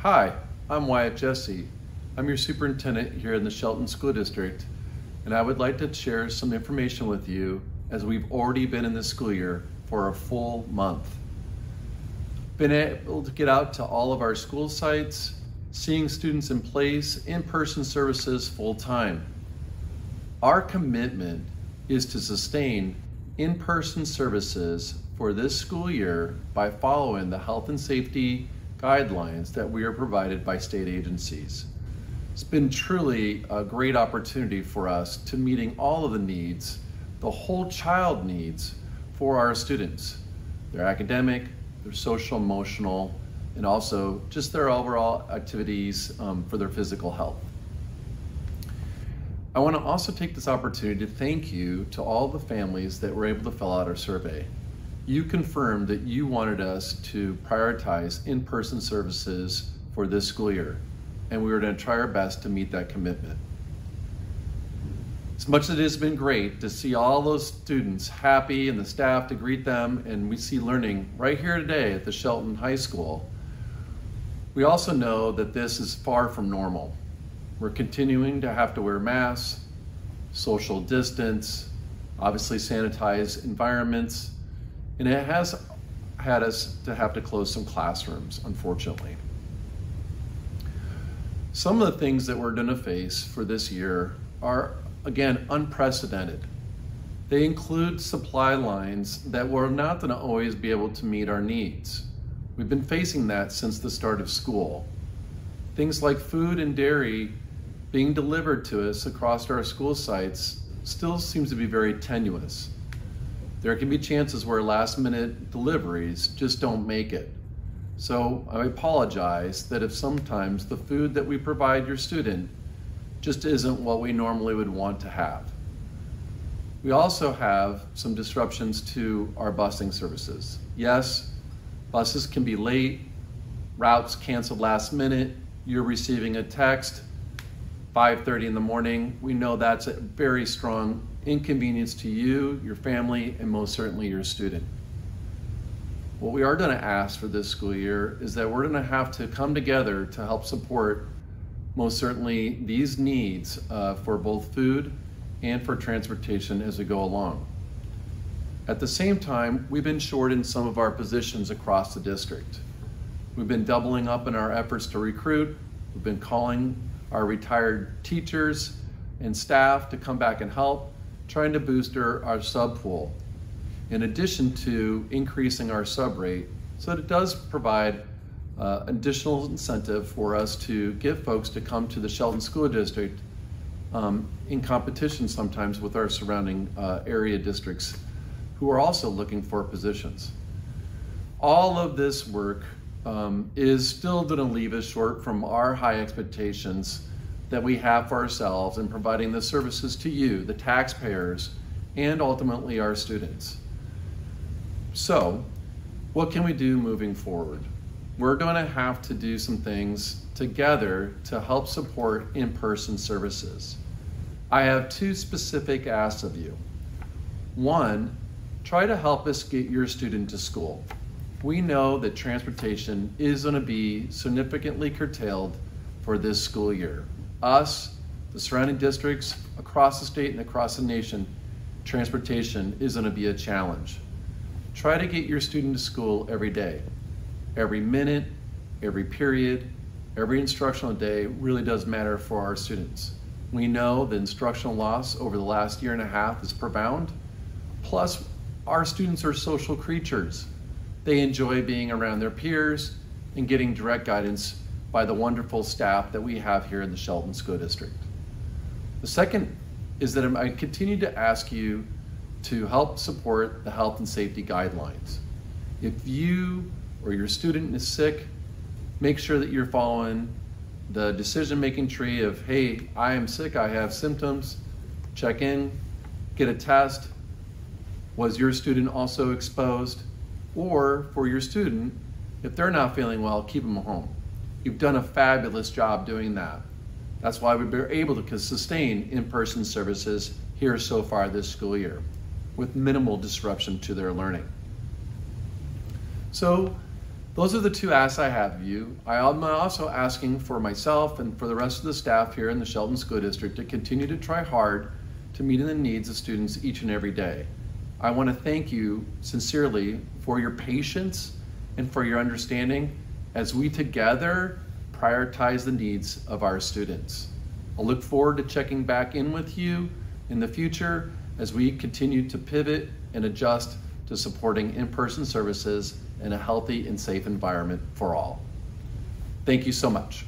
Hi, I'm Wyeth Jessee. I'm your superintendent here in the Shelton School District, and I would like to share some information with you as we've already been in this school year for a full month. Been able to get out to all of our school sites, seeing students in place, in-person services full time. Our commitment is to sustain in-person services for this school year by following the health and safety guidelines that we are provided by state agencies. It's been truly a great opportunity for us to meeting all of the needs, the whole child needs for our students, their academic, their social, emotional, and also just their overall activities for their physical health. I want to also take this opportunity to thank you to all the families that were able to fill out our survey. You confirmed that you wanted us to prioritize in-person services for this school year, and we were going to try our best to meet that commitment. As much as it has been great to see all those students happy and the staff to greet them, and we see learning right here today at the Shelton High School, we also know that this is far from normal. We're continuing to have to wear masks, social distance, obviously sanitize environments, and it has had us to have to close some classrooms, unfortunately. Some of the things that we're going to face for this year are, again, unprecedented. They include supply lines that we're not going to always be able to meet our needs. We've been facing that since the start of school. Things like food and dairy being delivered to us across our school sites still seems to be very tenuous. There can be chances where last-minute deliveries just don't make it. So I apologize that if sometimes the food that we provide your student just isn't what we normally would want to have. We also have some disruptions to our busing services. Yes, buses can be late, routes canceled last minute, you're receiving a text 5:30 in the morning. We know that's a very strong inconvenience to you, your family, and most certainly your student. What we are going to ask for this school year is that we're going to have to come together to help support most certainly these needs for both food and for transportation as we go along. At the same time, we've been short in some of our positions across the district. We've been doubling up in our efforts to recruit. We've been calling our retired teachers and staff to come back and help, trying to boost our sub pool, in addition to increasing our sub rate, so that it does provide additional incentive for us to get folks to come to the Shelton School District in competition sometimes with our surrounding area districts who are also looking for positions. All of this work is still going to leave us short from our high expectations that we have for ourselves in providing the services to you, the taxpayers, and ultimately our students. So, what can we do moving forward? We're going to have to do some things together to help support in-person services. I have two specific asks of you. One, try to help us get your student to school. We know that transportation is going to be significantly curtailed for this school year. Us, the surrounding districts, across the state and across the nation, transportation is going to be a challenge. Try to get your student to school every day. Every minute, every period, every instructional day really does matter for our students. We know the instructional loss over the last year and a half is profound. Plus, our students are social creatures. They enjoy being around their peers and getting direct guidance by the wonderful staff that we have here in the Shelton School District. The second is that I continue to ask you to help support the health and safety guidelines. If you or your student is sick, make sure that you're following the decision-making tree of, hey, I am sick, I have symptoms, check in, get a test. Was your student also exposed? Or for your student, if they're not feeling well, keep them home. You've done a fabulous job doing that. That's why we've been able to sustain in-person services here so far this school year with minimal disruption to their learning. So Those are the two asks I have of you. I am also asking for myself and for the rest of the staff here in the Shelton School District to continue to try hard to meet the needs of students each and every day. I want to thank you sincerely for your patience and for your understanding as we together prioritize the needs of our students. I look forward to checking back in with you in the future as we continue to pivot and adjust to supporting in-person services in a healthy and safe environment for all. Thank you so much.